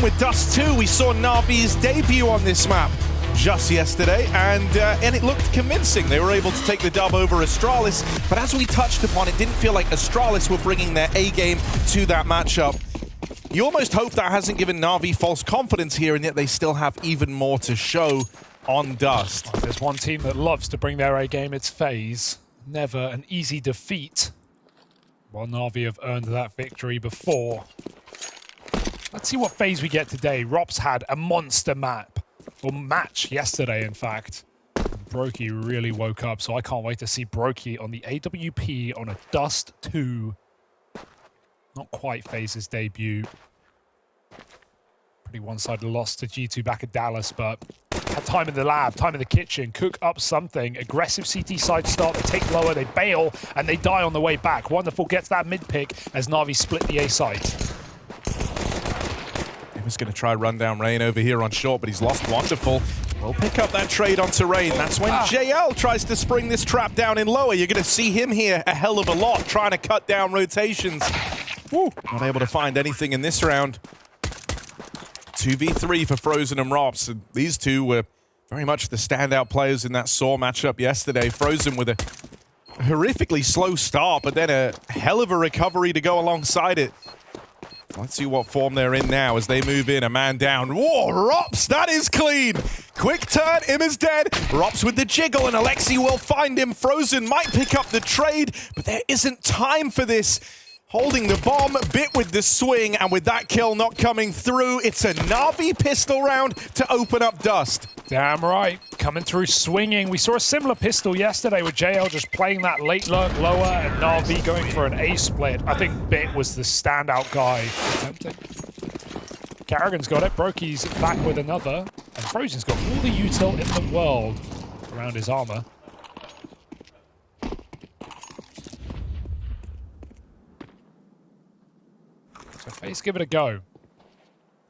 in with Dust 2. We saw Navi's debut on this map just yesterday, and it looked convincing. They were able to take the dub over Astralis, but as we touched upon, it didn't feel like Astralis were bringing their A-game to that matchup. You almost hope that hasn't given Navi false confidence here, and yet they still have even more to show on Dust. There's one team that loves to bring their A-game, it's FaZe. Never an easy defeat. While Navi have earned that victory before. Let's see what FaZe we get today. Rops had a monster map, or match yesterday, in fact. Brokey really woke up, so I can't wait to see Brokey on the AWP on a Dust 2. Not quite FaZe's debut. Pretty one-sided loss to G2 back at Dallas, but had time in the lab, time in the kitchen, cook up something. Aggressive CT side start, they take lower, they bail, and they die on the way back. Wonderful gets that mid pick as Navi split the A side. He was going to try run down Rain over here on short, but he's lost Wonderful. We'll pick up that trade onto Rain. That's when JL tries to spring this trap down in lower. You're going to see him here a hell of a lot, trying to cut down rotations. Woo. Not able to find anything in this round. 2v3 for Frozen and Rops. And these two were very much the standout players in that Saw matchup yesterday. Frozen with a horrifically slow start, but then a hell of a recovery to go alongside it. Let's see what form they're in now as they move in. A man down. Whoa, Rops, that is clean. Quick turn, Im is dead. Rops with the jiggle, and Alexi will find him. Frozen might pick up the trade, but there isn't time for this. Holding the bomb, bit with the swing, and with that kill not coming through, it's a Navi pistol round to open up Dust. Damn right, coming through swinging. We saw a similar pistol yesterday with JL just playing that late lurk lower and Navi going for an A split. I think Bit was the standout guy. Carrigan's got it, Brokey's back with another, and Frozen's got all the util in the world around his armor. So FaZe give it a go.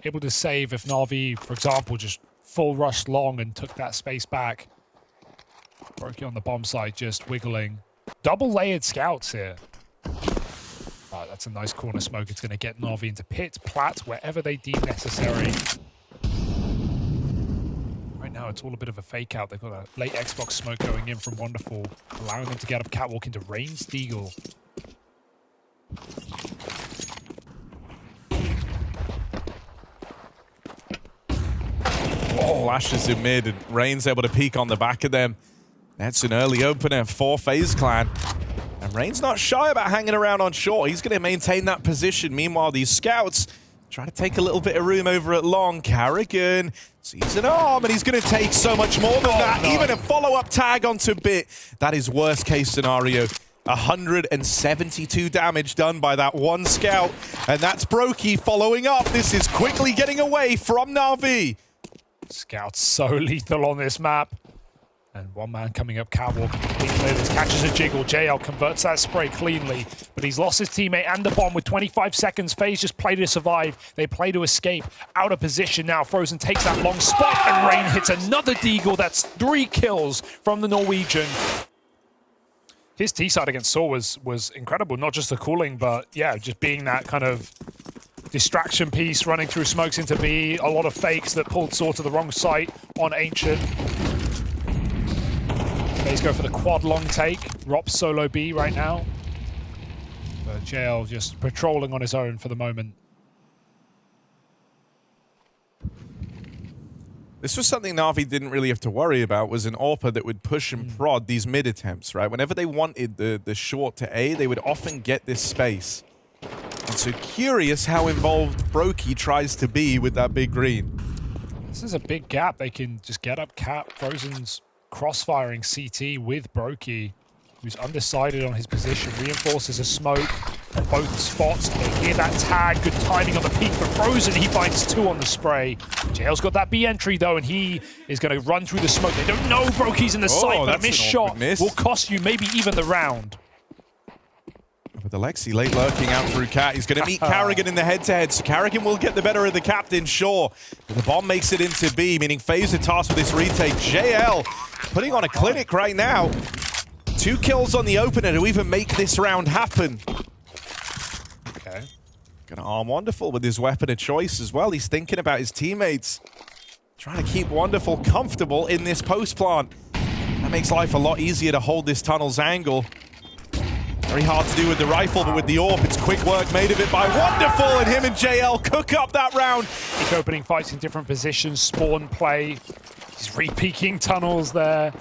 Able to save if Navi, for example, just full rushed long and took that space back. Brokey on the bomb side just wiggling. Double layered scouts here. Oh, that's a nice corner smoke. It's going to get Navi into pit, plat, wherever they deem necessary. Right now it's all a bit of a fake out. They've got a late Xbox smoke going in from Wonderful, allowing them to get up catwalk into Rain's Deagle. Flashes in mid, and Rain's able to peek on the back of them. That's an early opener for FaZe Clan. And Rain's not shy about hanging around on short. He's going to maintain that position. Meanwhile, these scouts try to take a little bit of room over at long. Carrigan sees an arm, and he's going to take so much more than that. No. Even a follow-up tag onto Bit. That is worst case scenario. 172 damage done by that one scout. And that's Brokey following up. This is quickly getting away from Navi. Scout's so lethal on this map. And one man coming up catwalk. This catches a jiggle. JL converts that spray cleanly. But he's lost his teammate and the bomb with 25 seconds. FaZe just play to survive. They play to escape. Out of position now. Frozen takes that long spot. And Rain hits another deagle. That's 3 kills from the Norwegian. His T-side against Saw was incredible. Not just the cooling, but yeah, just being that kind of distraction piece, running through smokes into B. A lot of fakes that pulled Saw to the wrong site on Ancient. FaZe go for the quad long take. Rops solo B right now. But JL just patrolling on his own for the moment. This was something Navi didn't really have to worry about, was an AWPer that would push and prod these mid attempts, right? Whenever they wanted the short to A, they would often get this space. And so curious how involved Brokey tries to be with that big green. This is a big gap. They can just get up cap. Frozen's crossfiring CT with Brokey, who's undecided on his position. Reinforces a smoke at both spots. They hear that tag. Good timing on the peak for Frozen. He finds 2 on the spray. JL's got that B entry though, and he is going to run through the smoke. They don't know Brokey's in the sight, but a missed shot will cost you maybe even the round. With Alexi late lurking out through Cat. He's going to meet Carrigan in the head-to-head, so Carrigan will get the better of the captain, sure. But the bomb makes it into B, meaning FaZe are tasked with this retake. JL putting on a clinic right now. 2 kills on the opener to even make this round happen. Okay. Gonna arm Wonderful with his weapon of choice as well. He's thinking about his teammates. Trying to keep Wonderful comfortable in this post plant. That makes life a lot easier to hold this tunnel's angle. Very hard to do with the rifle, but with the AWP, it's quick work made of it by Wonderful, and him and JL cook up that round. Keep opening fights in different positions, spawn play. He's re-peeking tunnels there.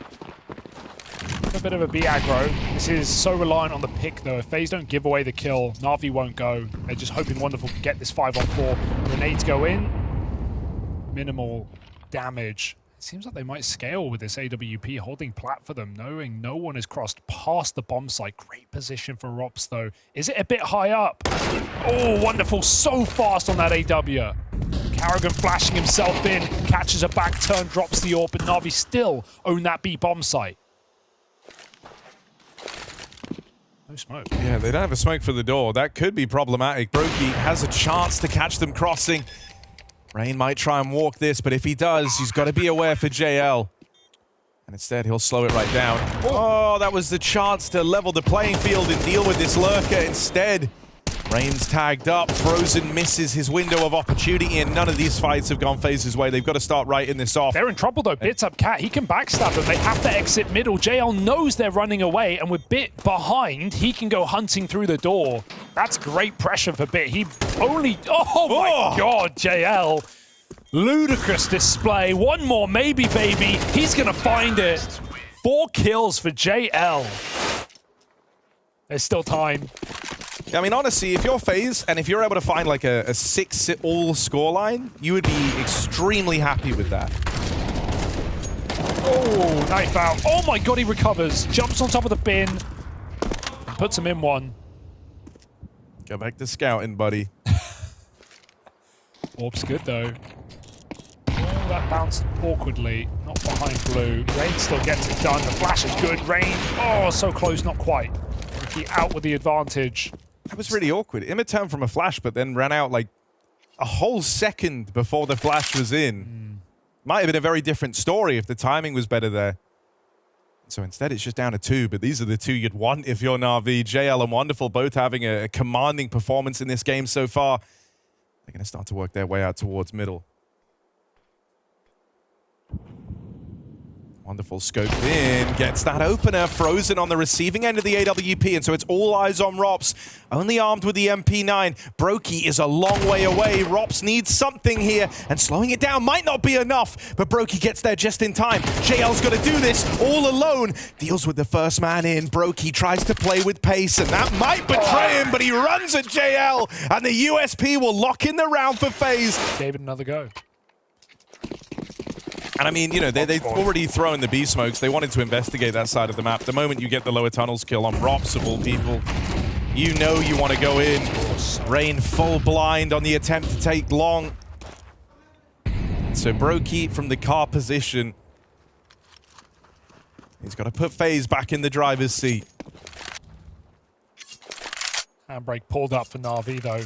A bit of a B aggro. This is so reliant on the pick, though. If FaZe don't give away the kill, NAVI won't go. They're just hoping Wonderful can get this 5-on-4. Grenades go in. Minimal damage. It seems like they might scale with this AWP holding plat for them, knowing no one has crossed past the bomb site. Great position for Rops, though. Is it a bit high up? Oh, Wonderful so fast on that AW. Carrigan flashing himself in, catches a back turn, drops the AWP, but NAVI still own that B bomb site. No smoke. Yeah, they don't have a smoke for the door. That could be problematic. Brokey has a chance to catch them crossing. Rain might try and walk this, but if he does, he's got to be aware for JL. And instead, he'll slow it right down. Oh, that was the chance to level the playing field and deal with this lurker. Instead, Rain's tagged up. Frozen misses his window of opportunity, and none of these fights have gone FaZe's way. They've got to start writing this off. They're in trouble, though. Bit's up Cat. He can backstab them. They have to exit middle. JL knows they're running away, and with Bit behind, he can go hunting through the door. That's great pressure for Bit. He only... Oh, my God, JL. Ludicrous display. One more, maybe, baby. He's going to find it. 4 kills for JL. There's still time. I mean, honestly, if you're FaZe and if you're able to find like a 6-all scoreline, you would be extremely happy with that. Oh, knife out. Oh my God, he recovers. Jumps on top of the bin. And puts him in one. Go back to scouting, buddy. Orb's good, though. Oh, that bounced awkwardly. Not behind blue. Rain still gets it done. The flash is good. Rain, oh, so close, not quite. Ricky out with the advantage. That was really awkward. Imma turned from a flash, but then ran out like a whole second before the flash was in. Might have been a very different story if the timing was better there. So instead, it's just down to 2, but these are the 2 you'd want if you're NAVI. JL and Wonderful both having a commanding performance in this game so far. They're going to start to work their way out towards middle. Wonderful scoped in, gets that opener, Frozen on the receiving end of the AWP, and so it's all eyes on Rops, only armed with the MP9. Brokey is a long way away. Rops needs something here, and slowing it down might not be enough, but Brokey gets there just in time. JL's got to do this all alone, deals with the first man in. Brokey tries to play with pace, and that might betray him, but he runs at JL, and the USP will lock in the round for FaZe. Gave it another go. And I mean, you know, they've already thrown the B smokes. They wanted to investigate that side of the map. The moment you get the lower tunnels kill on Rops of all people, you know you want to go in. Rain full blind on the attempt to take long. So Brokey from the car position. He's got to put FaZe back in the driver's seat. Handbrake pulled up for NAVI, though.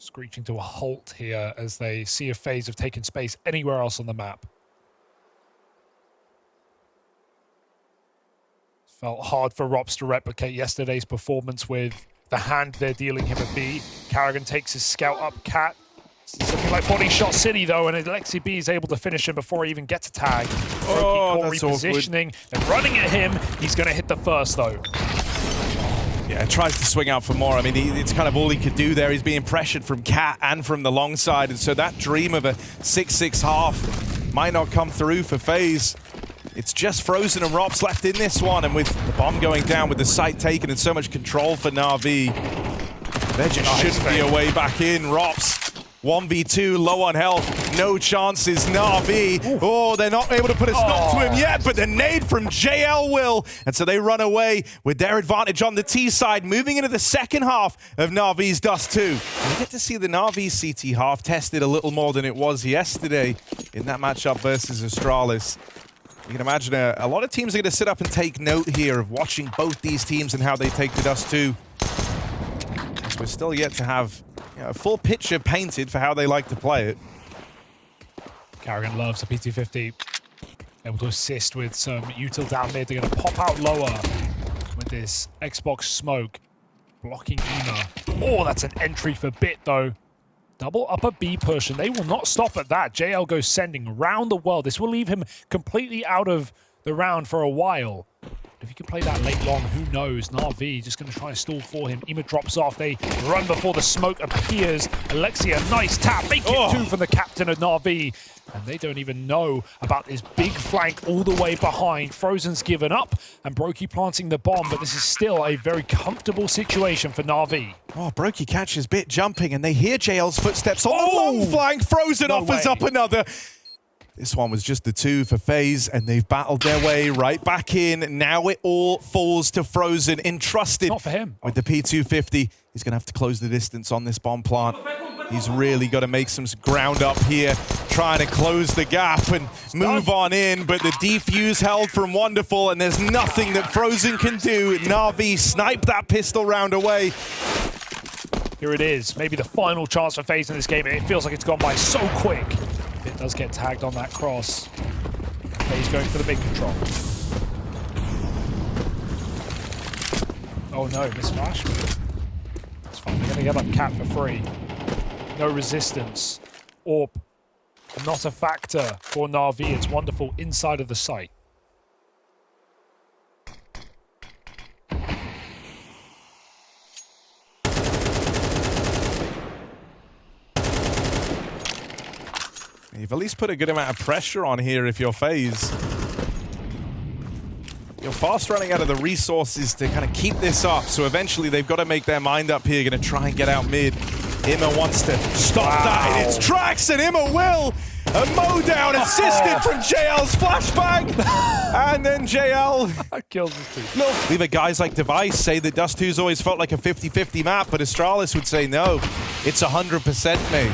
Screeching to a halt here as they see if FaZe have taken space anywhere else on the map. Felt hard for Rops to replicate yesterday's performance with the hand they're dealing him at B. Carrigan takes his scout up Cat. It's looking like body shot city though, and Alexi B is able to finish him before he even gets a tag. Oh, that's repositioning and running at him. He's going to hit the first though. Yeah, tries to swing out for more. I mean, it's kind of all he could do there. He's being pressured from Cat and from the long side, and so that dream of a 6-6 half might not come through for FaZe. It's just Frozen and Rops left in this one, and with the bomb going down, with the site taken and so much control for NAVI, there just shouldn't be a way back in. Rops 1v2, low on health, no chances. NAVI, oh, they're not able to put a stop to him yet, but the nade from JL will. And so they run away with their advantage on the T side, moving into the second half of NAVI's Dust 2. And we get to see the NAVI CT half tested a little more than it was yesterday in that matchup versus Astralis. You can imagine a lot of teams are going to sit up and take note here of watching both these teams and how they take the Dust 2. We're still yet to have a full picture painted for how they like to play it. Carrigan loves a PT50. Able to assist with some util down mid. They're going to pop out lower with this Xbox smoke. blocking Ema. Oh, that's an entry for Bit, though. Double upper B push, and they will not stop at that. JL goes sending around the world. This will leave him completely out of the round for a while. If he can play that late long, who knows? NAVI just going to try and stall for him. Ema drops off. They run before the smoke appears. Alexi, a nice tap. Make it two from the captain of NAVI. And they don't even know about this big flank all the way behind. Frozen's given up, and Brokey planting the bomb, but this is still a very comfortable situation for NAVI. Oh, Brokey catches Bit jumping, and they hear JL's footsteps on the long flank. Frozen offers up another. This one was just the two for FaZe, and they've battled their way right back in. Now it all falls to Frozen, entrusted Not for him. with the P250. He's going to have to close the distance on this bomb plant. He's really got to make some ground up here, trying to close the gap and move on in, but the defuse held from Wonderful, and there's nothing that Frozen can do. NAVI snipe that pistol round away. Here it is, maybe the final chance for FaZe in this game. It feels like it's gone by so quick. It does get tagged on that cross. FaZe going for the big control. Oh no, mismatch. It's fine, they're gonna get that cap for free. No resistance. Orb, not a factor for NAVI. It's Wonderful inside of the site. You've at least put a good amount of pressure on here if you're FaZe. You're fast running out of the resources to kind of keep this up, so eventually they've got to make their mind up here. Going to try and get out mid. Ema wants to stop that in its tracks, and Ema will. A mow down assisted from JL's flashbang. And then JL kills the team. Look, leave guys like Device say that Dust 2's always felt like a 50-50 map, but Astralis would say no, it's 100% mate.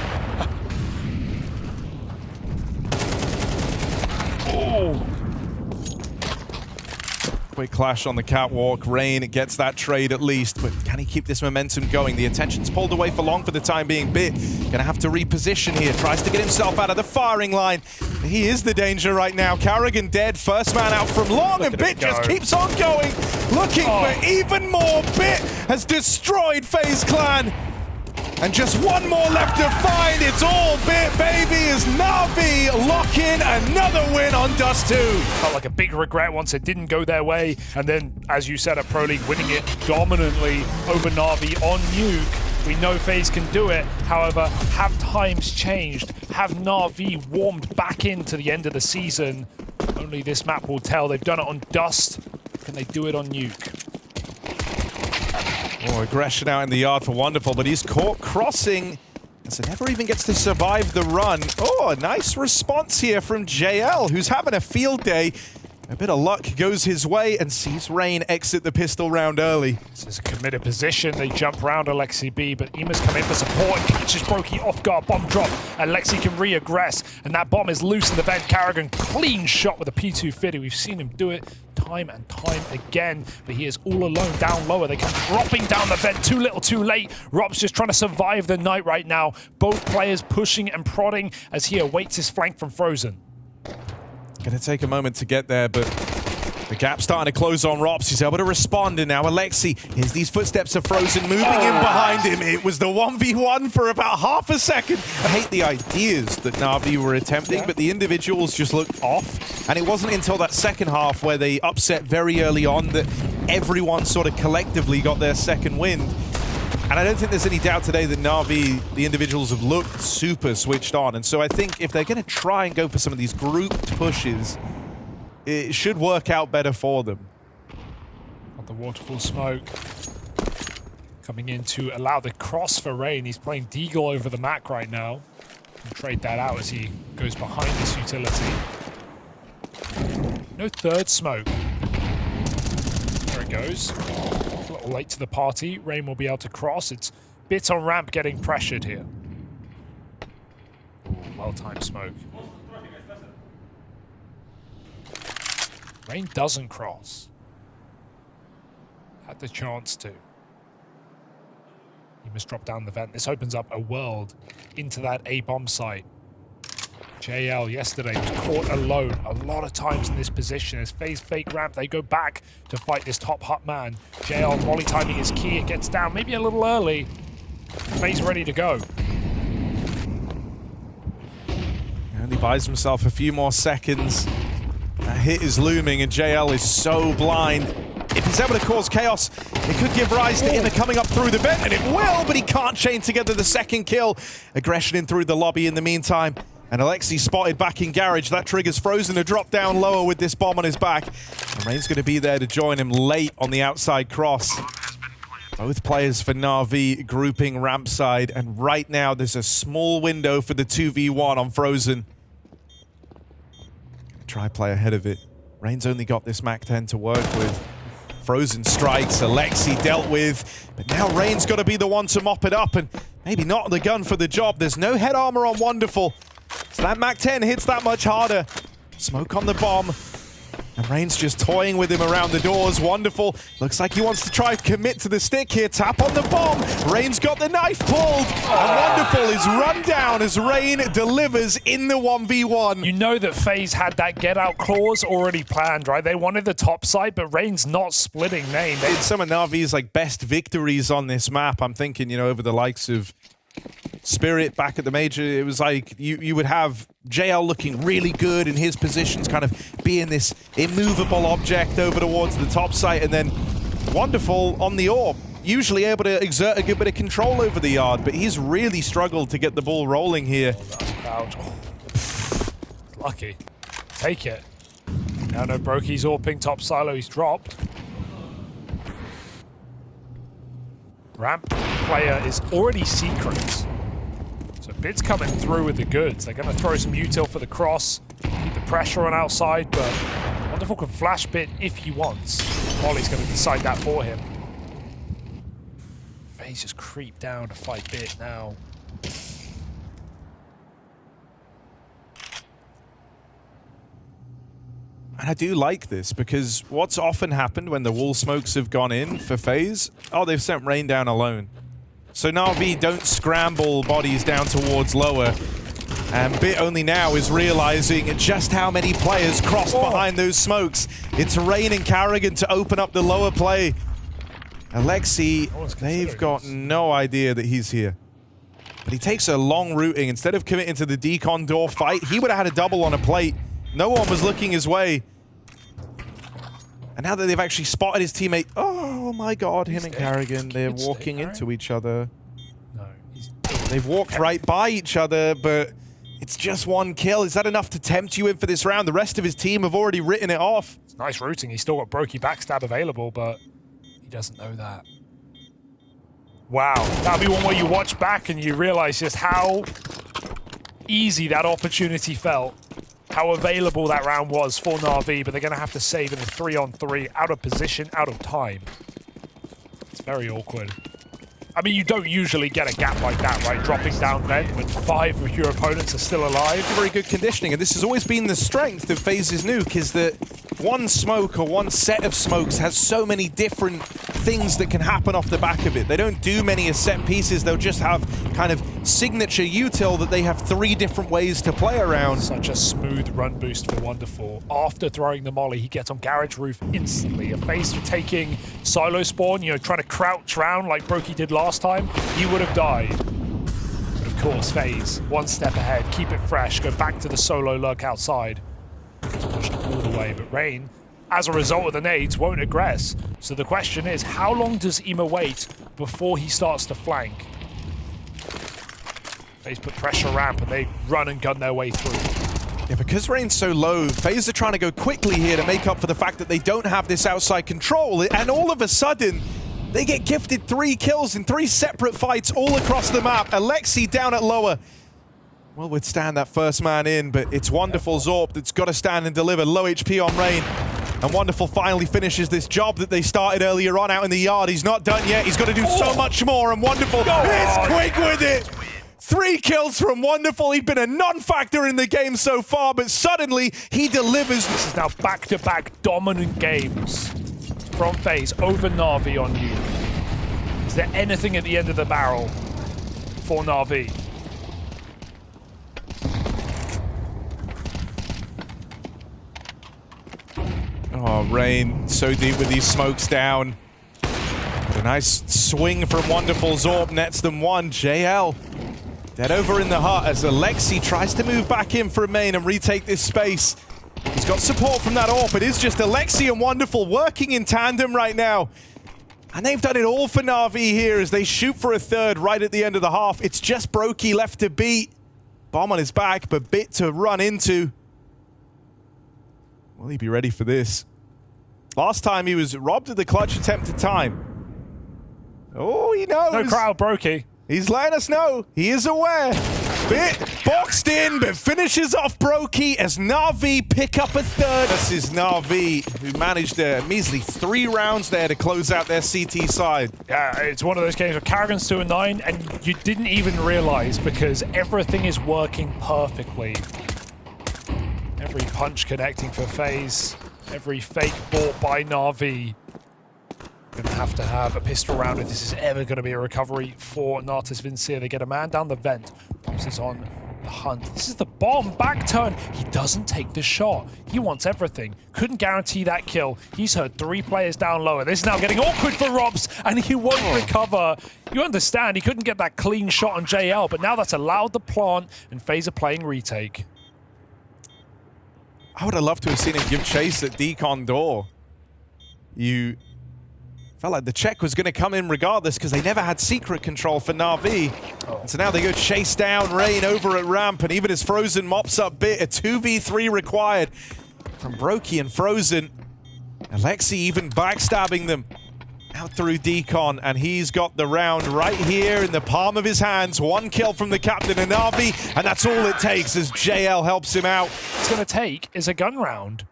Quick clash on the catwalk. Rain gets that trade at least, but can he keep this momentum going? The attention's pulled away for long for the time being. Bit gonna have to reposition here. Tries to get himself out of the firing line. He is the danger right now. Carrigan dead. First man out from long, and Bit just keeps on going. Looking for even more. Bit has destroyed FaZe Clan. And just one more left to find. It's all Bit, baby, as NAVI lock in another win on Dust 2. Felt like a big regret once it didn't go their way. And then, as you said, at Pro League, winning it dominantly over NAVI on Nuke. We know FaZe can do it. However, have times changed? Have NAVI warmed back into the end of the season? Only this map will tell. They've done it on Dust. Can they do it on Nuke? Oh, aggression out in the yard for Wonderful, but he's caught crossing, so never even gets to survive the run. Oh, a nice response here from JL, who's having a field day. A bit of luck goes his way and sees Rain exit the pistol round early. This is a committed position. They jump round Alexi B, but Ema's come in for support and catches Brokey off guard. Bomb drop. Alexi can re-aggress, and that bomb is loose in the vent. Carrigan, clean shot with a P250. We've seen him do it time and time again, but he is all alone down lower. They come dropping down the vent too little too late. Rob's just trying to survive the night right now. Both players pushing and prodding as he awaits his flank from Frozen. Gonna take a moment to get there, but the gap's starting to close on Rops. He's able to respond, and now Alexi, here's these footsteps of Frozen moving in behind him. It was the 1v1 for about half a second. I hate the ideas that NAVI were attempting, but the individuals just looked off. And it wasn't until that second half where they upset very early on that everyone sort of collectively got their second wind. And I don't think there's any doubt today that NAVI, the individuals, have looked super switched on. And so I think if they're going to try and go for some of these grouped pushes, it should work out better for them. Got the waterfall smoke coming in to allow the cross for Rain. He's playing Deagle over the Mac right now. Can trade that out as he goes behind this utility. No third smoke. There it goes. A little late to the party. Rain will be able to cross. It's Bit on ramp getting pressured here. Well-timed smoke. Rain doesn't cross. Had the chance to. He must drop down the vent. This opens up a world into that A-bomb site. JL yesterday was caught alone a lot of times in this position. As FaZe fake ramp, they go back to fight this top hut man. JL molly timing is key. It gets down maybe a little early. FaZe ready to go. And he buys himself a few more seconds. That hit is looming, and JL is so blind. If he's able to cause chaos, it could give rise to him coming up through the vent, and it will, but he can't chain together the second kill. Aggression in through the lobby in the meantime, and Alexi spotted back in garage. That triggers Frozen to drop down lower with this bomb on his back. And Rain's going to be there to join him late on the outside cross. Both players for NAVI grouping ramp side, and right now there's a small window for the 2v1 on Frozen. Try play ahead of it. Rain's only got this MAC-10 to work with. Frozen strikes, Alexi dealt with, but now Rain's got to be the one to mop it up, and maybe not the gun for the job. There's no head armor on Wonderful, so that MAC-10 hits that much harder. Smoke on the bomb, and Rain's just toying with him around the doors. Wonderful looks like he wants to try commit to the stick here. Tap on the bomb. Rain's got the knife pulled, and Wonderful is run down as Rain delivers in the 1v1. You know that FaZe had that get out clause already planned, right? They wanted the top side, but Rain's not splitting main. It's some of NAVI's like best victories on this map. I'm thinking, you know, over the likes of Spirit back at the major, it was like you would have JL looking really good in his positions, kind of being this immovable object over towards the top site, and then Wonderful on the AWP, usually able to exert a good bit of control over the yard, but he's really struggled to get the ball rolling here. Lucky. Take it. Now no Brokey's AWPing top silo, he's dropped. Ramp player is already secret. So Bit's coming through with the goods. They're going to throw some util for the cross, keep the pressure on outside, but Wonderful can flash Bit if he wants. Molly's going to decide that for him. FaZe just creep down to fight Bit now. And I do like this, because what's often happened when the wall smokes have gone in for FaZe, oh, they've sent Rain down alone. So NAVI don't scramble bodies down towards lower. And Bit only now is realizing just how many players crossed behind those smokes. It's Rain and Carrigan to open up the lower play. Alexi, they've got no idea that he's here. But he takes a long routing. Instead of committing to the decon door fight, he would have had a double on a plate. No one was looking his way. And now that they've actually spotted his teammate, oh my god, him and Carrigan, they're walking into each other. No, they've walked right by each other, but it's just one kill. Is that enough to tempt you in for this round? The rest of his team have already written it off. It's nice routing. He's still got Brokey backstab available, but he doesn't know that. Wow, that'll be one where you watch back and you realize just how easy that opportunity felt. How available that round was for NAVI, but they're going to have to save in a 3-on-3, out of position, out of time. It's very awkward. I mean, you don't usually get a gap like that, right? Dropping down vent when 5 of your opponents are still alive. Very good conditioning, and this has always been the strength of FaZe's Nuke, is that one smoke or one set of smokes has so many different things that can happen off the back of it. They don't do many as set pieces, they'll just have kind of signature util that they have 3 different ways to play around. Such a smooth run boost for Wonderful. After throwing the molly, he gets on garage roof instantly. A FaZe for taking silo spawn, you know, trying to crouch around like Brokey did last time, he would have died. But of course, FaZe, one step ahead, keep it fresh, go back to the solo lurk outside. Just pushed all the way, but Rain, as a result of the nades, won't aggress. So the question is, how long does Ema wait before he starts to flank? FaZe put pressure ramp and they run and gun their way through. Yeah, because Rain's so low, FaZe are trying to go quickly here to make up for the fact that they don't have this outside control, and all of a sudden, they get gifted 3 kills in 3 separate fights all across the map. Alexi down at lower will withstand that first man in, but it's Wonderful Zorp that's got to stand and deliver. Low HP on Rain. And Wonderful finally finishes this job that they started earlier on out in the yard. He's not done yet. He's got to do so much more, and Wonderful is quick with it. 3 kills from Wonderful. He'd been a non-factor in the game so far, but suddenly he delivers. This is now back-to-back dominant games from FaZe over NAVI on Nuke. Is there anything at the end of the barrel for NAVI? Oh, Rain so deep with these smokes down. But a nice swing from Wonderful Zorb nets them one. JL dead over in the hut as Alexi tries to move back in for a main and retake this space. He's got support from that AWP. It is just Alexi and Wonderful working in tandem right now. And they've done it all for NAVI here as they shoot for a third right at the end of the half. It's just Brokey left to beat. Bomb on his back, but bit to run into. Will he be ready for this? Last time he was robbed of the clutch attempt at time. Oh, he knows. No crowd, Brokey. He's letting us know. He is aware. Bit boxed in, but finishes off Brokey as NAVI pick up a third. This is NAVI, who managed a measly 3 rounds there to close out their CT side. Yeah, it's one of those games where Carrigan's 2-9, and you didn't even realize because everything is working perfectly. Every punch connecting for FaZe, every fake bought by NAVI. Gonna have to have a pistol round if this is ever gonna be a recovery for Natus Vincere. They get a man down the vent. Pops is on the hunt. This is the bomb, back turn. He doesn't take the shot. He wants everything. Couldn't guarantee that kill. He's heard 3 players down lower. This is now getting awkward for Robs, and he won't recover. You understand, he couldn't get that clean shot on JL, but now that's allowed the plant, and FaZe are playing retake. I would have loved to have seen him give chase at Decon door. You felt like the check was going to come in regardless because they never had secret control for NAVI. And so now they go chase down Rain over at ramp, and even as Frozen mops up Bit, a 2v3 required from Brokey and Frozen. Alexi even backstabbing them out through Decon, and he's got the round right here in the palm of his hands. 1 kill from the captain of NAVI, and that's all it takes as JL helps him out. It's going to take is a gun round.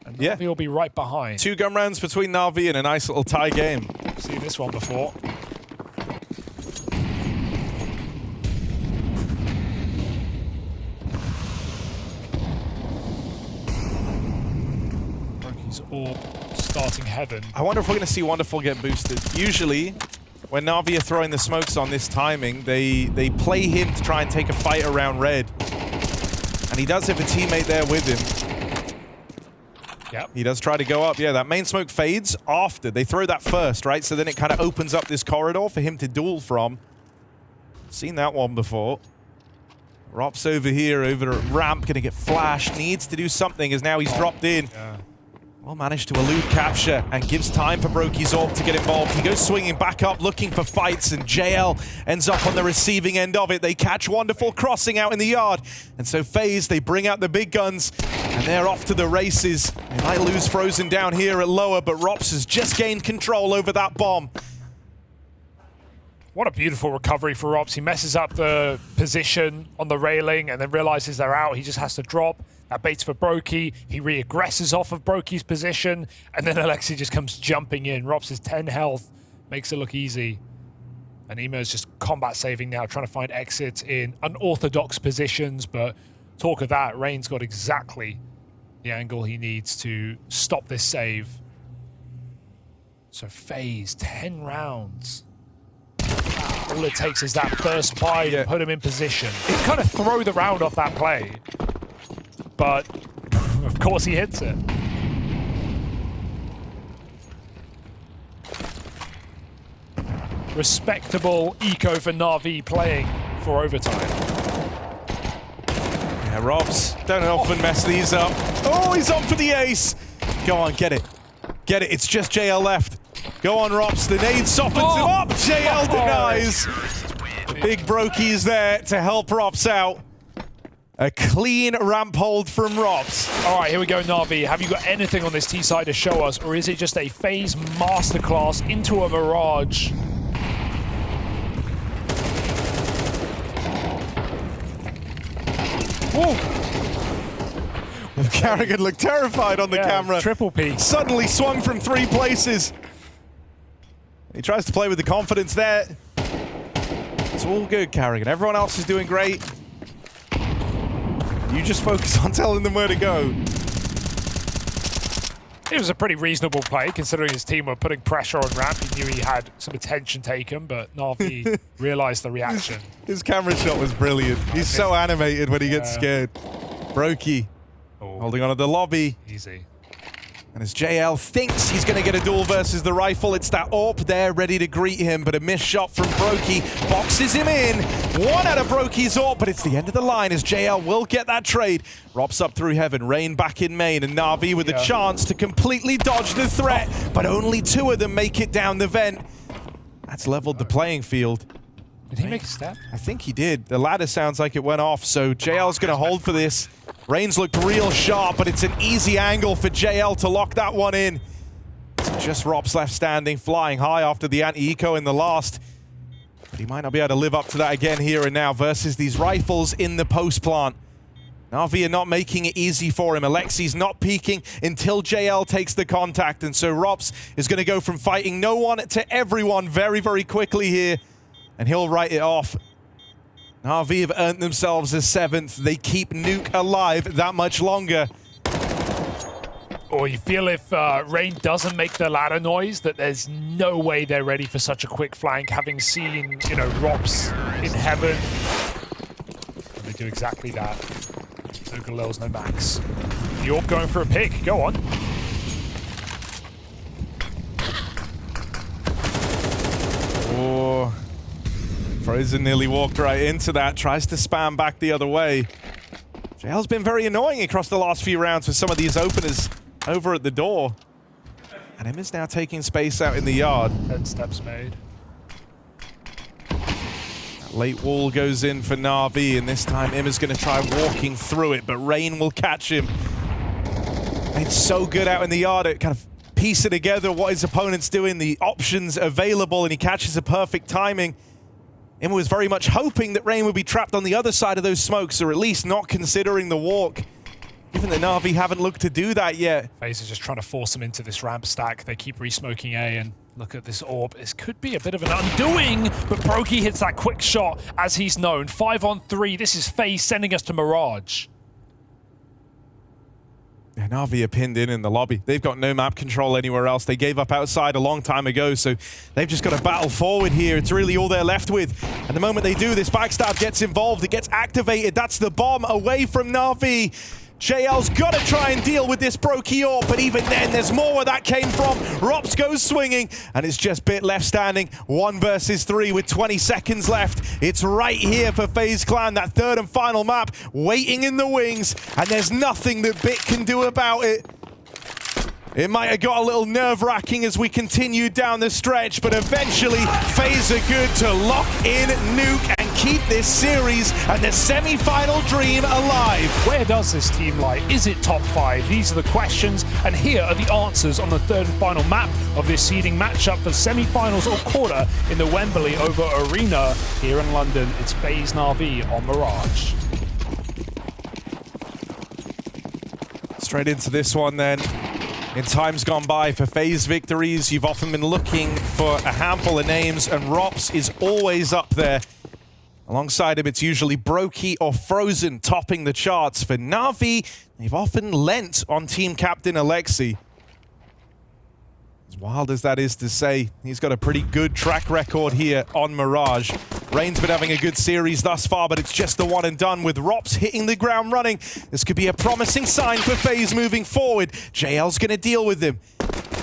And NAVI will be right behind. 2 gun rounds between NAVI and a nice little tie game. Seen this one before. Brokey's AWP starting heaven. I wonder if we're going to see Wonderful get boosted. Usually, when NAVI are throwing the smokes on this timing, they play him to try and take a fight around red. And he does have a teammate there with him. Yep. He does try to go up. Yeah, that main smoke fades after. They throw that first, right? So then it kind of opens up this corridor for him to duel from. Seen that one before. Rops over here, over at ramp, going to get flashed. Needs to do something as now he's dropped in. Yeah. Well, managed to elude capture and gives time for Brokey's AWP to get involved. He goes swinging back up, looking for fights, and JL ends up on the receiving end of it. They catch Wonderful crossing out in the yard. And so FaZe, they bring out the big guns, and they're off to the races. They might lose Frozen down here at lower, but Rops has just gained control over that bomb. What a beautiful recovery for Robs. He messes up the position on the railing and then realizes they're out. He just has to drop. That baits for Brokey. He re-aggresses off of Brokey's position, and then Alexi just comes jumping in. Robs is 10 health, makes it look easy. And Emo's just combat saving now, trying to find exits in unorthodox positions, but talk of that, Rain's got exactly the angle he needs to stop this save. So FaZe, 10 rounds. All it takes is that first buy to put him in position. He can kind of throw the round off that play. But, of course, he hits it. Respectable eco for NAVI playing for overtime. Yeah, Robs, don't often mess these up. Oh, he's on for the ace. Go on, get it. Get it. It's just JL left. Go on, Robs. The nade softens him up. JL denies. The big Brokey is there to help Robs out. A clean ramp hold from Robs. All right, here we go, NAVI. Have you got anything on this T side to show us, or is it just a FaZe masterclass into a Mirage? Carrigan looked terrified on the camera. Triple P. Suddenly swung from 3 places. He tries to play with the confidence there. It's all good, Carrigan. Everyone else is doing great. You just focus on telling them where to go. It was a pretty reasonable play, considering his team were putting pressure on ramp. He knew he had some attention taken, but NAVI realized the reaction. His camera shot was brilliant. He's so animated when he gets scared. Brokey Holding on to the lobby. Easy. And as JL thinks he's going to get a duel versus the rifle, it's that AWP there ready to greet him, but a missed shot from Brokey boxes him in. One out of Brokey's AWP, but it's the end of the line as JL will get that trade. Rops up through heaven, Rain back in main, and Navi with a chance to completely dodge the threat, but only two of them make it down the vent. That's leveled the playing field. Did he make a step? I think he did. The ladder sounds like it went off, so JL's going to hold for this. Rain's looked real sharp, but it's an easy angle for JL to lock that one in. Just Rops left standing, flying high after the anti-eco in the last. But he might not be able to live up to that again here and now versus these rifles in the post plant. Navi are not making it easy for him. Alexi's not peeking until JL takes the contact, and so Rops is going to go from fighting no one to everyone very, very quickly here. And he'll write it off. Navi have earned themselves a 7th. They keep Nuke alive that much longer. Or you feel if Rain doesn't make the ladder noise, that there's no way they're ready for such a quick flank, having seen, you know, Rops in heaven. And they do exactly that. No Galil's, no Max. York going for a pick. Go on. Oh. Frozen nearly walked right into that, tries to spam back the other way. JL's been very annoying across the last few rounds with some of these openers over at the door. And him is now taking space out in the yard. 10 steps made. That late wall goes in for Navi, and this time Im is going to try walking through it, but Rain will catch him. It's so good out in the yard at kind of piecing together what his opponent's doing, the options available, and he catches a perfect timing. Im was very much hoping that Rain would be trapped on the other side of those smokes, or at least not considering the walk. Given that Navi haven't looked to do that yet. FaZe is just trying to force them into this ramp stack. They keep re-smoking A, and look at this AWP. This could be a bit of an undoing, but Brokey hits that quick shot as he's known. 5-on-3, this is FaZe sending us to Mirage. Yeah, Navi are pinned in the lobby. They've got no map control anywhere else. They gave up outside a long time ago, so they've just got to battle forward here. It's really all they're left with. And the moment they do, this backstab gets involved. It gets activated. That's the bomb away from Navi. JL's got to try and deal with this Brokey AWP, but even then, there's more where that came from. Rops goes swinging, and it's just Bit left standing. 1 versus 3 with 20 seconds left. It's right here for FaZe Clan, that third and final map, waiting in the wings, and there's nothing that Bit can do about it. It might have got a little nerve-wracking as we continue down the stretch, but eventually, FaZe are good to lock in Nuke and keep this series and the semi-final dream alive. Where does this team lie? Is it top 5? These are the questions, and here are the answers on the third and final map of this seeding matchup for semi-finals or quarter in the Wembley Over Arena here in London. It's FaZe Navi on Mirage. Straight into this one then. In times gone by for FaZe victories, you've often been looking for a handful of names, and Rops is always up there. Alongside him, it's usually Brokey or Frozen topping the charts. For Navi, they've often lent on team captain Alexi. As wild as that is to say, he's got a pretty good track record here on Mirage. Rain's been having a good series thus far, but it's just the one and done with Rops hitting the ground running. This could be a promising sign for FaZe moving forward. JL's going to deal with them.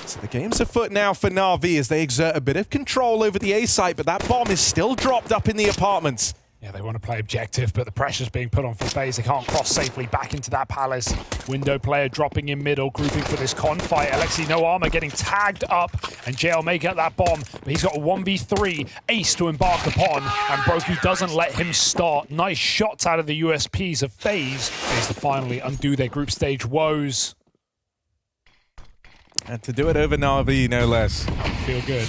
So the game's afoot now for Navi as they exert a bit of control over the A site, but that bomb is still dropped up in the apartments. Yeah, they want to play objective, but the pressure's being put on for FaZe. They can't cross safely back into that palace. Window player dropping in middle, grouping for this con fight. Alexi, no armor, getting tagged up, and JL may get that bomb, but he's got a 1v3 ace to embark upon, and Brokey doesn't let him start. Nice shots out of the USPs of FaZe. FaZe to finally undo their group stage woes. And to do it over Navi, no less. Feel good.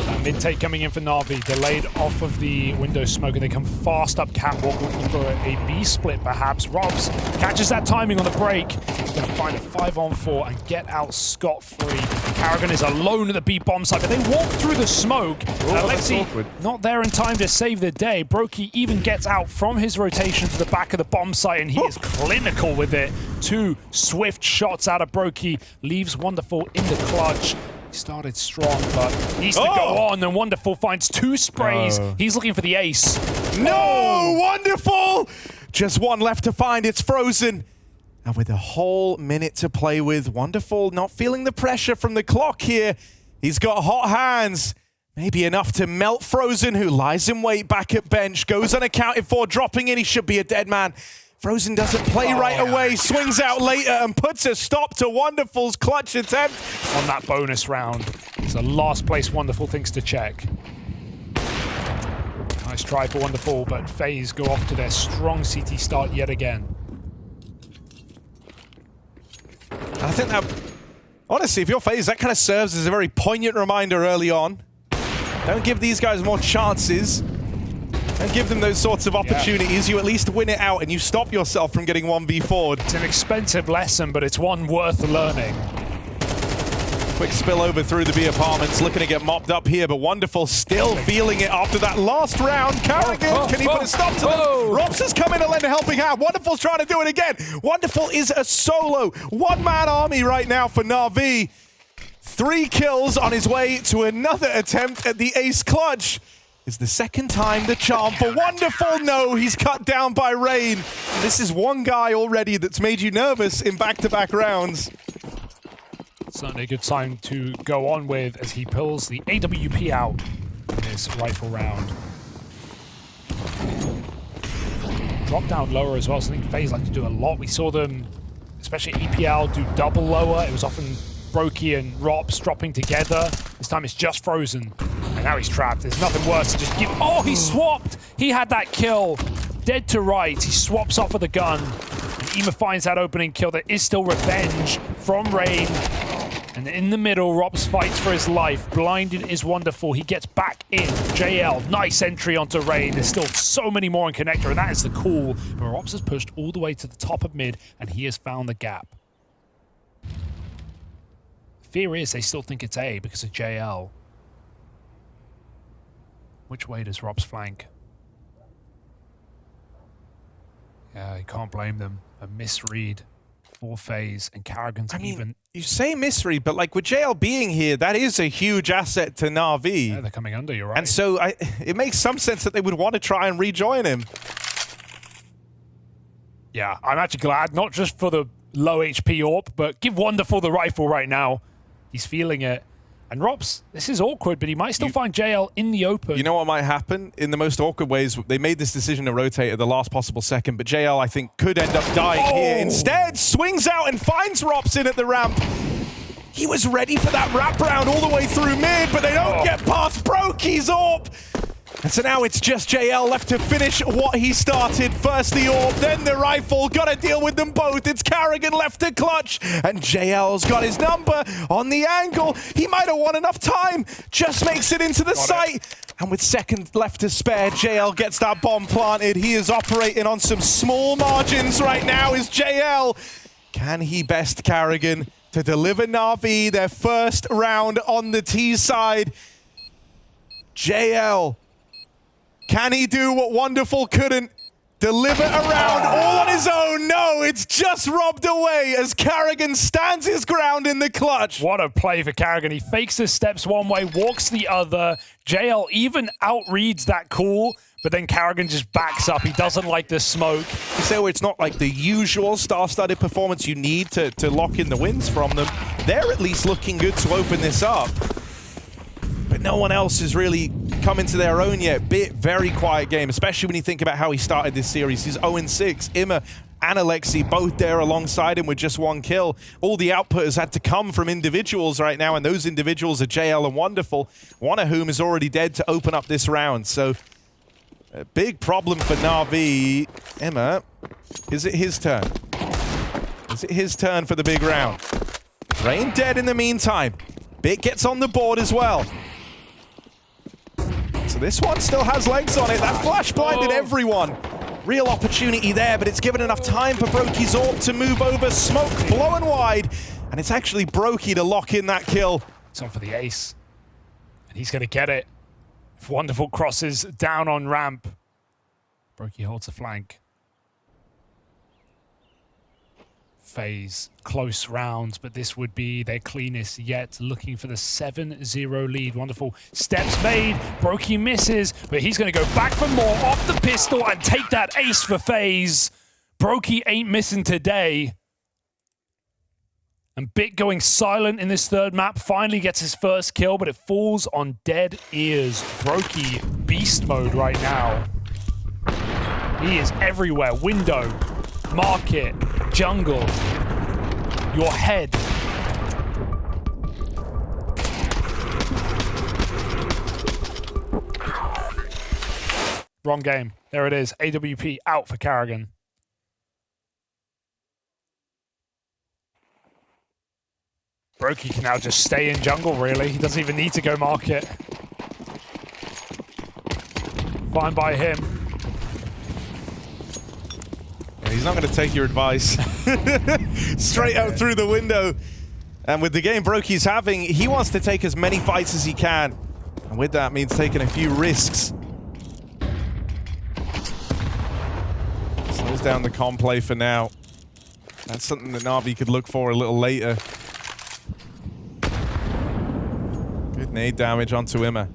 That mid-take coming in for Navi, delayed off of the window smoke, and they come fast up catwalk looking for a B-split perhaps. Robs catches that timing on the break. He's going to find a 5-on-4 and get out scot-free. Paragon is alone at the B bomb site, but they walk through the smoke. Alexi not there in time to save the day. Brokey even gets out from his rotation to the back of the bomb site, and he is clinical with it. 2 swift shots out of Brokey, leaves Wonderful in the clutch. He started strong, but needs to go on, and Wonderful finds 2 sprays. He's looking for the ace. No! Wonderful! Just one left to find. It's Frozen. And with a whole minute to play with, Wonderful not feeling the pressure from the clock here. He's got hot hands. Maybe enough to melt Frozen, who lies in wait back at bench. Goes unaccounted for, dropping in. He should be a dead man. Frozen doesn't play right away. Swings out later and puts a stop to Wonderful's clutch attempt. On that bonus round. It's the last place Wonderful thinks to check. Nice try for Wonderful, but FaZe go off to their strong CT start yet again. I think that, honestly, if you're FaZe, that kind of serves as a very poignant reminder early on. Don't give these guys more chances. Don't give them those sorts of opportunities. You at least win it out and you stop yourself from getting 1v4'd. It's an expensive lesson, but it's one worth learning. Quick spill over through the B apartments, looking to get mopped up here, but Wonderful still feeling it after that last round. Carrigan, can he put a stop to them? Robs has come in to lend a helping hand. Wonderful's trying to do it again. Wonderful is a solo one-man army right now for NAVI. 3 kills on his way to another attempt at the ace clutch. Is the second time the charm for Wonderful? No, he's cut down by Rain. This is one guy already that's made you nervous in back-to-back rounds. Certainly a good sign to go on with as he pulls the AWP out in this rifle round. Drop down lower as well, something FaZe like to do a lot. We saw them, especially EPL, do double lower. It was often Brokey and Rops dropping together. This time it's just Frozen. And now he's trapped. There's nothing worse to just give. Oh, he swapped! He had that kill. Dead to right. He swaps off with the gun. And Ema finds that opening kill. There is still revenge from Rain. And in the middle, Robs fights for his life. Blinded is Wonderful. He gets back in. JL, nice entry onto Rain. There's still so many more in Connector, and that is the call. But Robs has pushed all the way to the top of mid, and he has found the gap. Fear is they still think it's A because of JL. Which way does Robs flank? Yeah, you can't blame them. A misread for FaZe, and Carrigan's even... You say misread, but like with JL being here, that is a huge asset to NAVI. Yeah, they're coming under, you're right. And so it makes some sense that they would want to try and rejoin him. Yeah, I'm actually glad, not just for the low HP AWP, but give Wonderful the rifle right now. He's feeling it. And Robs, this is awkward, but he might still find JL in the open. You know what might happen? In the most awkward ways, they made this decision to rotate at the last possible second, but JL, I think, could end up dying here. Instead, swings out and finds Robs in at the ramp. He was ready for that wraparound all the way through mid, but they don't get past Brokey's AWP. And so now it's just JL left to finish what he started. First the AWP, then the rifle. Gotta deal with them both. It's Carrigan left to clutch. And JL's got his number on the angle. He might have won enough time. Just makes it into the site. And with seconds left to spare, JL gets that bomb planted. He is operating on some small margins right now, is JL. Can he best Carrigan to deliver NAVI their first round on the T side? JL. Can he do what Wonderful couldn't? Deliver a round all on his own? No, it's just robbed away as Carrigan stands his ground in the clutch. What a play for Carrigan. He fakes his steps one way, walks the other. JL even outreads that call, but then Carrigan just backs up. He doesn't like the smoke. So it's not like the usual star-studded performance you need to lock in the wins from them. They're at least looking good to open this up. But no one else has really come into their own yet. Very quiet game, especially when you think about how he started this series. He's 0-6. Ima and Alexi both there alongside him with just 1 kill. All the output has had to come from individuals right now, and those individuals are JL and Wonderful, one of whom is already dead to open up this round. So a big problem for NAVI. Ima, is it his turn? Is it his turn for the big round? Rain dead in the meantime. Bit gets on the board as well. So this one still has legs on it. That flash blinded everyone. Real opportunity there, but it's given enough time for Brokey's AWP to move over. Smoke blowing wide, and it's actually Brokey to lock in that kill. It's on for the ace, and he's going to get it. If Wonderful crosses down on ramp, Brokey holds the flank. FaZe, close rounds, but this would be their cleanest yet, looking for the 7-0 lead. Wonderful steps made. Brokey misses, but he's going to go back for more off the pistol and take that ace for FaZe. Brokey ain't missing today. And Bit going silent in this third map, finally gets his first kill, but it falls on dead ears. Brokey, beast mode right now. He is everywhere. Window, market, jungle, your head. Wrong game. There it is. AWP out for Carrigan. Brokey can now just stay in jungle, really. He doesn't even need to go market. Fine by him. Yeah, he's not going to take your advice. Straight out through the window. And with the game Brokey's having, he wants to take as many fights as he can. And with that means taking a few risks. Slows down the comm play for now. That's something that NAVI could look for a little later. Good nade damage onto Imma.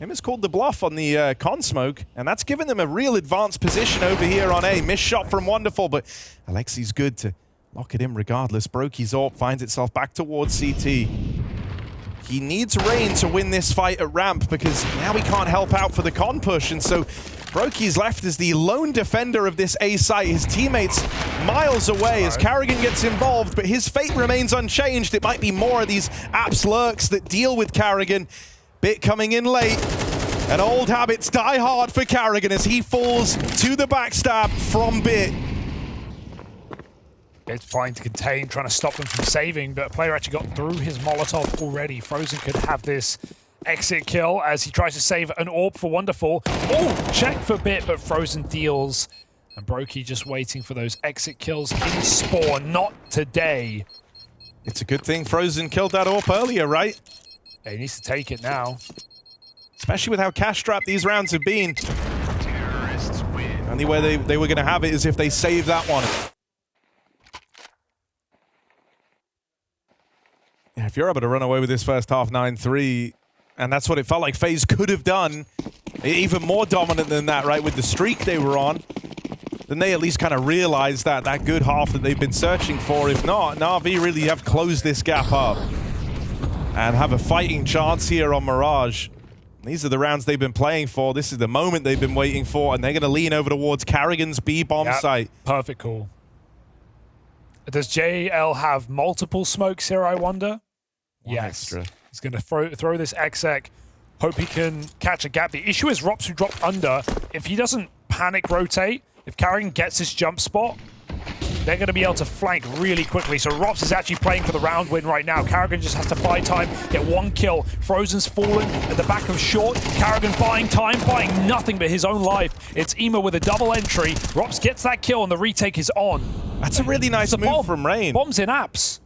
Imma's called the bluff on the con smoke, and that's given them a real advanced position over here on A. Missed shot from Wonderful, but Alexi's good to lock it in regardless. Brokey's AWP finds itself back towards CT. He needs rain to win this fight at ramp because now he can't help out for the con push, and so Brokey's left as the lone defender of this A site. His teammates miles away as Carrigan gets involved, but his fate remains unchanged. It might be more of these apps lurks that deal with Carrigan. Bit coming in late, and old habits die hard for Carrigan as he falls to the backstab from Bit. It's trying to contain, trying to stop them from saving, but a player actually got through his Molotov already. Frozen could have this exit kill as he tries to save an AWP for Wonderful. Oh, check for Bit, but Frozen deals. And Brokey just waiting for those exit kills in spawn. Not today. It's a good thing Frozen killed that AWP earlier, right? Yeah, he needs to take it now. Especially with how cash-strapped these rounds have been. Only way they were going to have it is if they save that one. Yeah, if you're able to run away with this first half 9-3, and that's what it felt like FaZe could have done, even more dominant than that, right, with the streak they were on, then they at least kind of realized that good half that they've been searching for. If not, NAVI really have closed this gap up and have a fighting chance here on Mirage. These are the rounds they've been playing for. This is the moment they've been waiting for, and they're going to lean over towards Carrigan's B-bomb site. Perfect call. Does JL have multiple smokes here, I wonder? One extra. He's going to throw this exec. Hope he can catch a gap. The issue is Rops who dropped under. If he doesn't panic rotate, if Carrigan gets his jump spot, they're going to be able to flank really quickly. So Rops is actually playing for the round win right now. Carrigan just has to buy time, get one kill. Frozen's fallen at the back of short. Carrigan buying time, buying nothing but his own life. It's Ema with a double entry. Rops gets that kill and the retake is on. That's a really nice move from Rain. Bombs in apps.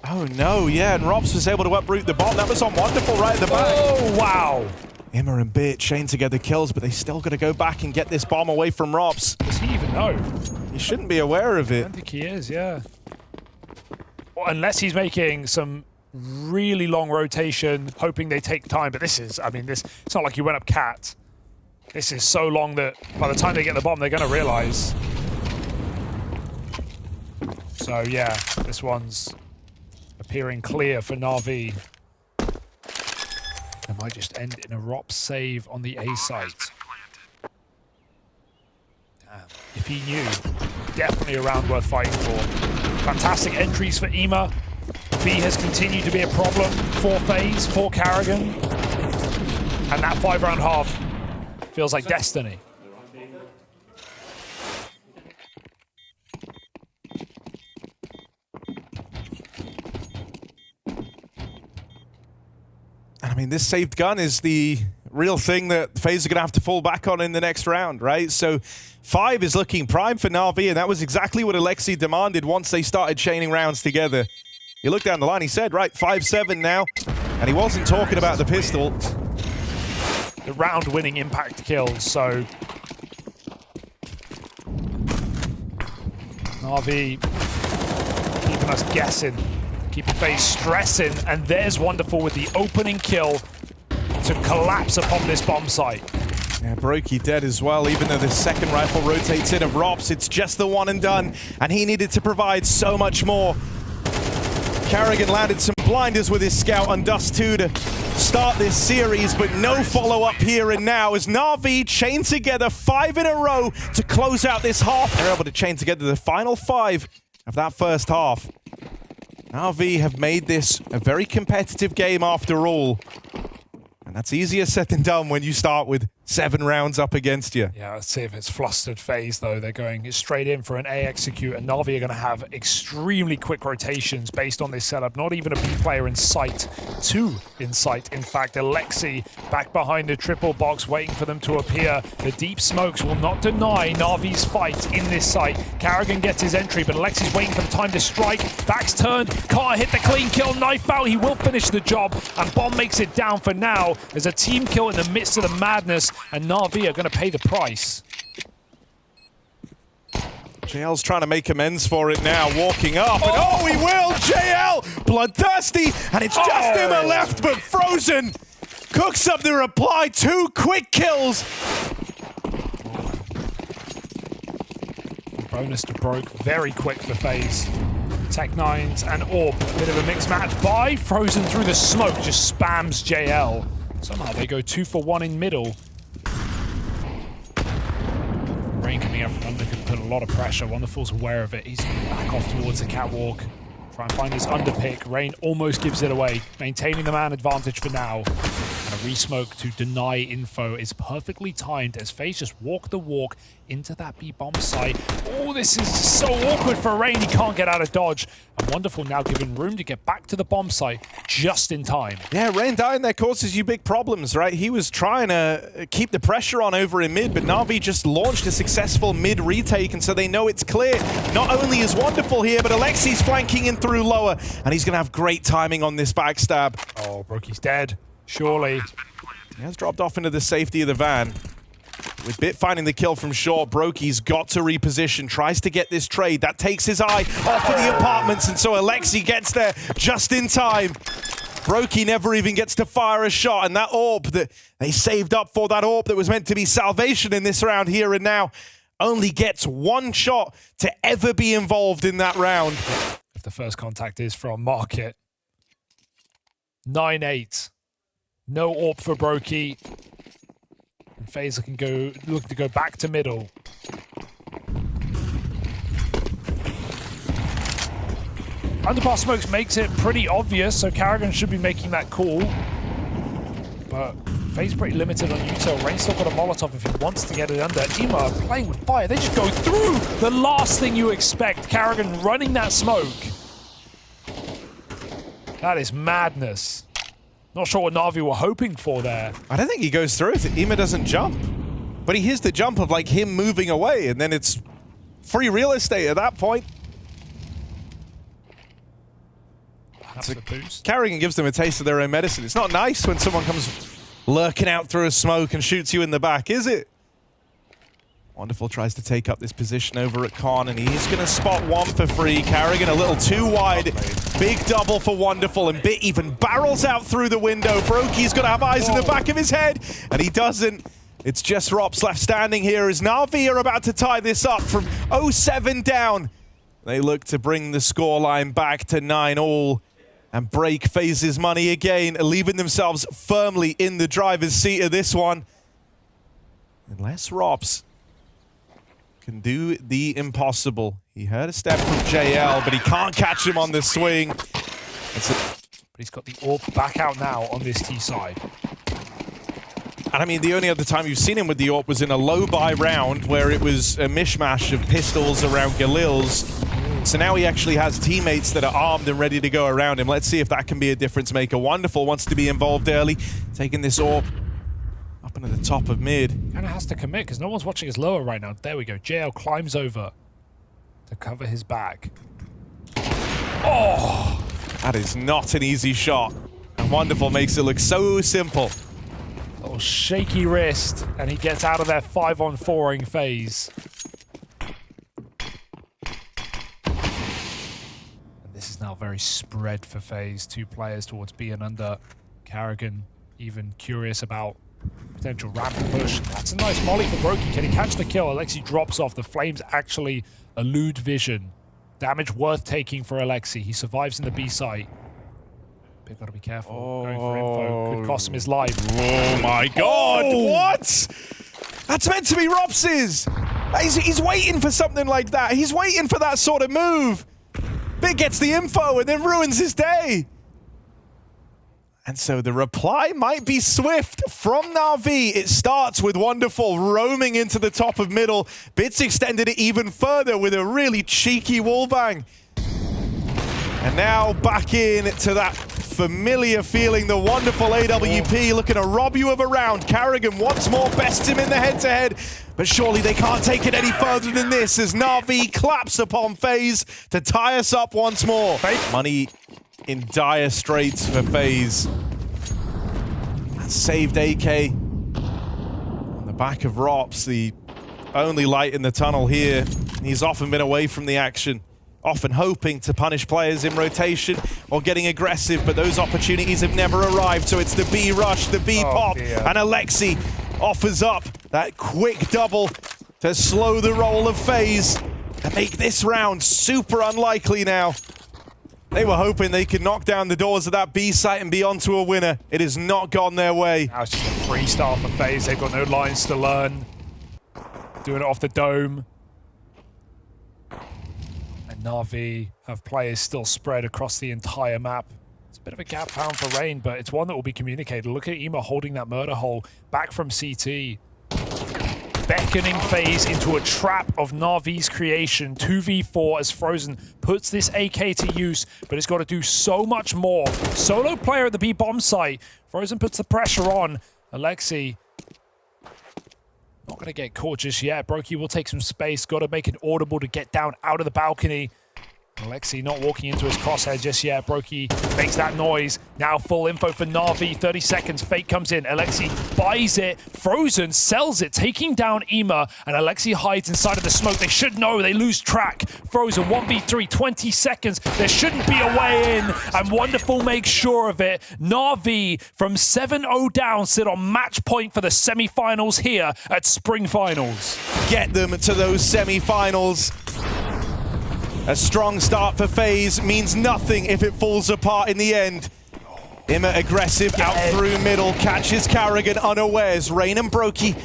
Oh no, yeah, and Rops was able to uproot the bomb. That was on Wonderful right at the back. Oh, wow. Imma and Bit chain together kills, but they still got to go back and get this bomb away from Rops. Does he even know? He shouldn't be aware of it. I don't think he is, yeah. Well, unless he's making some really long rotation, hoping they take time. But this is, I mean, it's not like he went up cat. This is so long that by the time they get the bomb, they're going to realize. So, yeah, this one's appearing clear for NAVI. It might just end in a Rops save on the A site. Damn. If he knew, definitely a round worth fighting for. Fantastic entries for Ema. B has continued to be a problem for FaZe, for Carrigan. And that 5-round half feels like destiny. I mean, this saved gun is the real thing that FaZe are going to have to fall back on in the next round, right? So 5 is looking prime for NAVI, and that was exactly what Alexi demanded once they started chaining rounds together. You look down the line, he said, right, 5-7 now, and he wasn't talking about the pistol. The round-winning impact kills, so NAVI keeping us guessing. Keeping FaZe stressing, and there's Wonderful with the opening kill to collapse upon this bomb site. Yeah, Brokey dead as well, even though the second rifle rotates in of Rops. It's just the one and done, and he needed to provide so much more. Carrigan landed some blinders with his scout on Dust 2 to start this series, but no follow-up here and now as NAVI chain together 5 in a row to close out this half. They're able to chain together the final 5 of that first half. NAVI have made this a very competitive game after all. And that's easier said than done when you start with 7 rounds up against you. Yeah, let's see if it's flustered FaZe, though. They're going straight in for an A execute, and NAVI are going to have extremely quick rotations based on this setup. Not even a B player in sight. 2 in sight, in fact. Alexi back behind the triple box, waiting for them to appear. The deep smokes will not deny NAVI's fight in this site. Carrigan gets his entry, but Alexi's waiting for the time to strike. Back's turned, can't hit the clean kill. Knife out, he will finish the job, and Bomb makes it down for now. There's a team kill in the midst of the madness, and NAVI are going to pay the price. JL's trying to make amends for it now, walking up, and oh, he will! JL, bloodthirsty, and it's just him left, but Frozen cooks up the reply. 2 quick kills. Bonus to Broke, very quick for FaZe. Tech9s and Orb, a bit of a mixed match by Frozen through the smoke, just spams JL. Somehow they go 2 for 1 in middle. Rain coming out from under could put a lot of pressure. Wonderful's aware of it. He's back off towards the catwalk. Try and find his underpick. Rain almost gives it away. Maintaining the man advantage for now. And a re-smoke to deny info is perfectly timed as FaZe just walk the walk into that B-bomb site. Oh, this is so awkward for Rain. He can't get out of dodge. And Wonderful now given room to get back to the bomb site just in time. Yeah, Rain dying there causes you big problems, right? He was trying to keep the pressure on over in mid, but NAVI just launched a successful mid retake, and so they know it's clear. Not only is Wonderful here, but Alexi's flanking in through lower, and he's going to have great timing on this backstab. Oh, Brokey's dead. Surely. He has dropped off into the safety of the van. With Bit finding the kill from short, Brokey's got to reposition, tries to get this trade. That takes his eye off of the apartments, and so Alexi gets there just in time. Brokey never even gets to fire a shot, and that orb that they saved up for, that orb that was meant to be salvation in this round here and now, only gets 1 shot to ever be involved in that round. If the first contact is from Market. 9-8. No AWP for Brokey. And FaZe can look to go back to middle. Underpass smokes makes it pretty obvious, so Carrigan should be making that call. But FaZe pretty limited on util. Rain's still got a Molotov if he wants to get it under. Ema playing with fire. They just go through the last thing you expect. Carrigan running that smoke. That is madness. Not sure what NAVI were hoping for there. I don't think he goes through it. Ema doesn't jump. But he hears the jump of like him moving away, and then it's free real estate at that point. That's a boost. Carrigan gives them a taste of their own medicine. It's not nice when someone comes lurking out through a smoke and shoots you in the back, is it? Wonderful tries to take up this position over at Khan, and he's going to spot 1 for free. Carrigan a little too wide. Big double for Wonderful, and Bit even barrels out through the window. Brokey's got to have eyes in the back of his head, and he doesn't. It's just Rops left standing here as NAVI are about to tie this up from 0-7 down. They look to bring the scoreline back to 9-all and break FaZe's money again, leaving themselves firmly in the driver's seat of this one. Unless Rops can do the impossible. He heard a step from JL, but he can't catch him on the swing. But he's got the AWP back out now on this T side. And I mean, the only other time you've seen him with the AWP was in a low-buy round where it was a mishmash of pistols around Galil's. So now he actually has teammates that are armed and ready to go around him. Let's see if that can be a difference maker. Wonderful wants to be involved early, taking this AWP up into the top of mid. Kind of has to commit because no one's watching his lower right now. There we go. JL climbs over to cover his back. Oh! That is not an easy shot. And Wonderful makes it look so simple. Little shaky wrist, and he gets out of there 5-on-4ing FaZe. And this is now very spread for FaZe. 2 players towards B and under. Carrigan even curious about Potential ramp push. That's a nice molly for Brokey. Can he catch the kill? Alexi drops off. The flames actually elude vision. Damage worth taking for Alexi. He survives in the B site. They've got to be careful. Going for info. Could cost him his life. Oh my god! What? That's meant to be Rops's! He's waiting for something like that. He's waiting for that sort of move. Big gets the info and then ruins his day. And so the reply might be swift from NAVI. It starts with Wonderful roaming into the top of middle. Bits extended it even further with a really cheeky wallbang. And now back in to that familiar feeling, the Wonderful AWP looking to rob you of a round. Carrigan once more bests him in the head-to-head, but surely they can't take it any further than this as NAVI claps upon FaZe to tie us up once more. Money in dire straits for FaZe. That saved AK on the back of Rops, the only light in the tunnel here. He's often been away from the action, often hoping to punish players in rotation or getting aggressive, but those opportunities have never arrived. So it's the B rush, the B pop, and Alexi offers up that quick double to slow the roll of FaZe and make this round super unlikely now. They were hoping they could knock down the doors of that B site and be onto a winner. It has not gone their way. Now it's just a free start for FaZe. They've got no lines to learn. Doing it off the dome. And NAVI have players still spread across the entire map. It's a bit of a gap found for Rain, but it's one that will be communicated. Look at Ema holding that murder hole back from CT. Beckoning FaZe into a trap of NAVI's creation. 2v4 as Frozen puts this AK to use, but it's got to do so much more. Solo player at the B bomb site. Frozen puts the pressure on. Alexi not going to get caught just yet. Brokey will take some space. Got to make it audible to get down out of the balcony. Alexi not walking into his crosshair just yet. Brokey makes that noise. Now full info for NAVI. 30 seconds. Fake comes in. Alexi buys it. Frozen sells it, taking down Ema. And Alexi hides inside of the smoke. They should know. They lose track. Frozen 1v3. 20 seconds. There shouldn't be a way in. And Wonderful makes sure of it. NAVI from 7-0 down sit on match point for the semi-finals here at Spring Finals. Get them to those semi-finals. A strong start for FaZe means nothing if it falls apart in the end. Ema aggressive out through middle, catches Carrigan unawares. Rain and Brokey,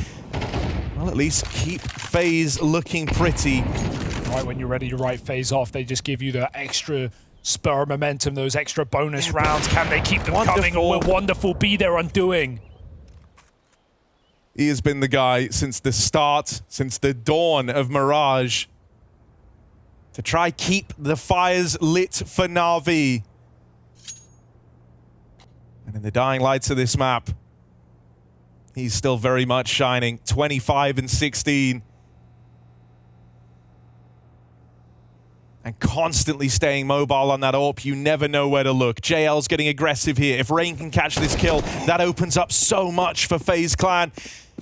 well, at least keep FaZe looking pretty. Right when you're ready to write FaZe off, they just give you the extra spur of momentum, those extra bonus rounds. Can they keep them coming, or will Wonderful be their undoing? He has been the guy since the start, since the dawn of Mirage, to try keep the fires lit for NAVI. And in the dying lights of this map, he's still very much shining. 25 and 16. And constantly staying mobile on that AWP. You never know where to look. JL's getting aggressive here. If Rain can catch this kill, that opens up so much for FaZe Clan.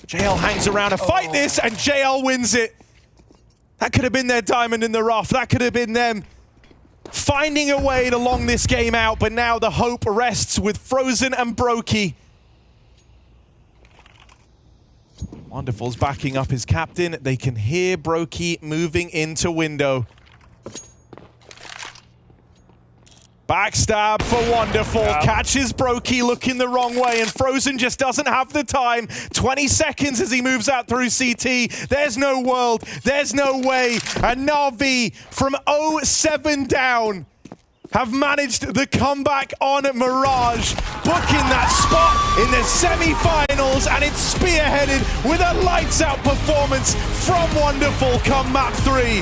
JL hangs around to fight this, and JL wins it. That could have been their diamond in the rough. That could have been them finding a way to long this game out, but now the hope rests with Frozen and Brokey. Wonderful's backing up his captain. They can hear Brokey moving into window. Backstab for Wonderful, catches Brokey looking the wrong way, and Frozen just doesn't have the time. 20 seconds as he moves out through CT. There's no world, there's no way. And NAVI from 0-7 down have managed the comeback on Mirage, booking that spot in the semi-finals, and it's spearheaded with a lights-out performance from Wonderful come map 3.